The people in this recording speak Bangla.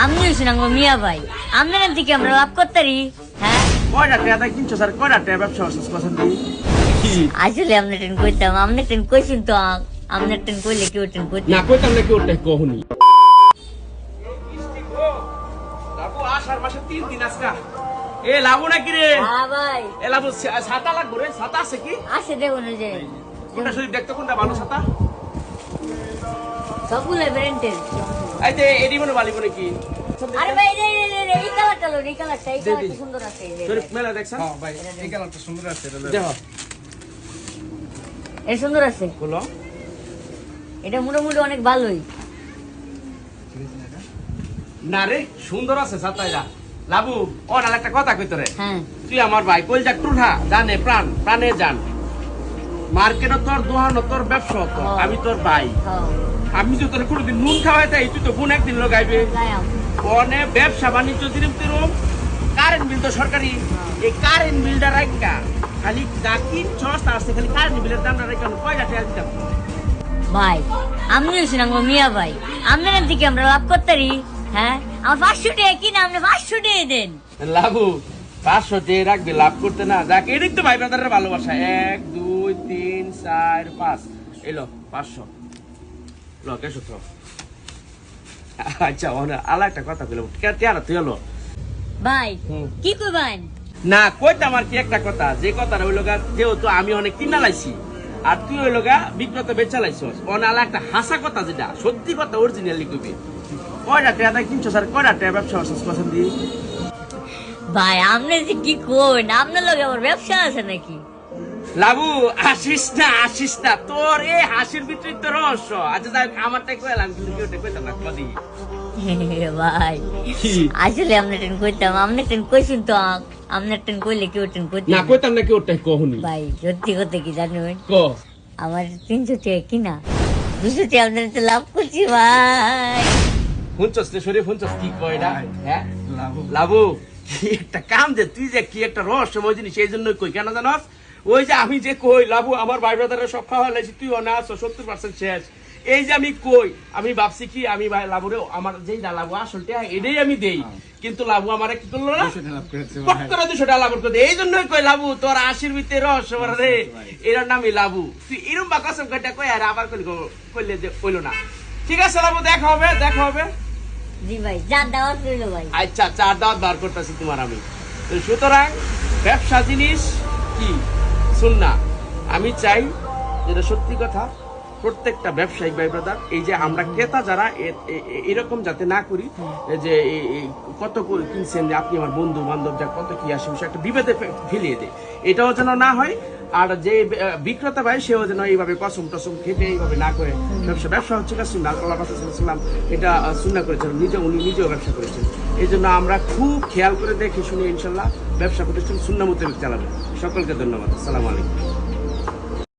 আমি শুনাঙ্গ মিয়া ভাই আপনার থেকে আমরা লাভ করতারি। হ্যাঁ কয়টা টাকা কিনছো স্যার, কয়টা টাকা ব্যবসা করছিস পছন্দ? আসলে আপনার ট্রেন কইতাম, আপনার ট্রেন কইছেন তো, আপনার ট্রেন কইলে কেউ ট্রেন কইতাম না কইতাম না কি ওটা কহনি। লাবু আষাঢ় মাসে 3 দিন আজকা। এ লাবু নাকি রে? হ্যাঁ ভাই এ লাবু ছাতা লাগবে রে, ছাতা আছে কি? আসে দেখুন ওই যে কোনটা শরীর দেখতে কোনটা ভালো ছাতা? সবগুলো ব্র্যান্ডের। এই যে এডি মনে বালি মনে কি? আরে ভাই এই কালারটা লো, এই কালারটা সুন্দর আছে এই যে। শরীর মেলা দেখছেন? হ্যাঁ ভাই এই কালারটা সুন্দর আছে এটা। দেখো এই সুন্দর আছে, গুলো এটা মোটামুটি অনেক ভালোই। না রে সুন্দর আছে ছাতা এটা। লাবু ওনার একটা কথা কইতো রে, হ্যাঁ তুই আমার ভাই কইল যা টুঠা জানে প্রাণ প্রাণে জান। মার্কেটে তোর দোহানো তোর ব্যবসা তো, আমি তোর ভাই। হ্যাঁ আমি যদি তোর কোনোদিন নুন খাওয়াই তাই তুই তো কোন একদিন লোকাইবে। গায়াম কোনে ব্যবসা বাণিজ্য দিরম তিরম, কারেন্ট বিল তো সরকারি। এই কারেন্ট বিলটা রাখা খালি যা কিনছস তার সাথে খালি কারেন্ট বিলের দামটা রাখা কয়টা টাকা দিতাম? ভাই আমিও শুনাঙ্গ মিয়া ভাই আপনার থেকে আমরা লাভ করতারি। হ্যাঁ আমার 500 টাকা কিনা আপনি 500 টাকা দেন। লাভু 500 দিয়ে রাখবি লাভ করতে না যাক, এদিক তো ভাই ব্রাদারের ভালোবাসা। 1 2 3 4 5 এলো 500 লোকে সূত্র। আচ্ছা ওনা আলা একটা কথা কইলাম কেন তুই হলো ভাই হুম। কি কইবেন? না কইতাম আর কি একটা কথা, যে কথাটা হইলো গা যেহেতু আমি অনেক কিনা লাইছি আর তুই হইলো গা বিক্রত বেচা লাইছস, ওনা আলা একটা হাসা কথা যেটা সত্যি কথা অরিজিনালি কইবি। কয়টা টাকা কিনছো স্যার, কয়টা টাকা ব্যবসা করছিস পছন্দ? ভাই আপনি যে কি কইন, আপনার লগে আমার ব্যবসা আছে নাকি? লাবু আসিস না তোর এই হাসির ভিতরে তো রহস্য। আচ্ছা যাই আমারটাই কইলাম কিন্তু কেউটা কইতাম না কদি। ভাই আসলে আপনার ট্রেন কইতাম, আপনার ট্রেন কইছেন তো, আপনার ট্রেন কইলে কেউ ট্রেন না কইতাম কইতাম না কি ওটা কহনি। ভাই সত্যি কথা কি জানেন, ক আমার 300 টাকা কিনা 200 টাকা আপনার তো লাভ করছি ভাই। শুনছস রে শরীফ, শুনছস কি কয়টা? হ্যাঁ লাবু কি একটা কাম যে তুই যে কি একটা রহস্যময় জিনিস এই জন্যই কই কেন জানস? ওই যে আমি যে কই লাবু আমার ভাই ব্রাদারের সব খাওয়া লাইছি, তুই অনা আছো 70% শেষ। এই যে আমি কই আমি ভাবছি কি আমি ভাই লাবুরে আমার যেই না লাবু আসলটা এটাই আমি দেই, কিন্তু লাবু আমারে কি করলো না পট করে 200 টাকা লাভ করে। এই জন্যই কই লাবু তোর আশির ভিতরে রহস্য রে, এর নামই লাবু। তুই এরম বা কসম কাটা কই আর আবার কইলে যে কইলো না। ঠিক আছে লাবু দেখা হবে, দেখা হবে। জি ভাই যা দাওয়াত রইল ভাই। আচ্ছা চার দাওয়াত বার করতেছি তোমার আমি। তো সুতরাং ব্যবসা জিনিস কি সুন্নাহ, আমি চাই যেটা সত্যি কথা প্রত্যেকটা ব্যবসায়িক ভাই ব্রাদার এই যে আমরা ক্রেতা যারা এরকম যাতে না করি যে কত কিনছেন যে আপনি আমার বন্ধু বান্ধব যা কত কি আসে একটা বিভেদে ফেলিয়ে দেয়, এটাও যেন না হয়। আর যে বিক্রেতা ভাই সেও যেন এইভাবে কসম টসম খেটে এইভাবে না করে ব্যবসা হচ্ছে সুন্নাহ। আল্লাহ রাসূল সাল্লাল্লাহু আলাইহি ওয়াসাল্লাম এটা সুন্নাহ করেছেন, উনি নিজেও ব্যবসা করেছেন। এই জন্য আমরা খুব খেয়াল করে দেখে শুনে ইনশাল্লাহ ব্যবসা প্রতিষ্ঠান সুন্নাহ মোতাবেক চালাবো। সকলকে ধন্যবাদ। আসসালামু আলাইকুম।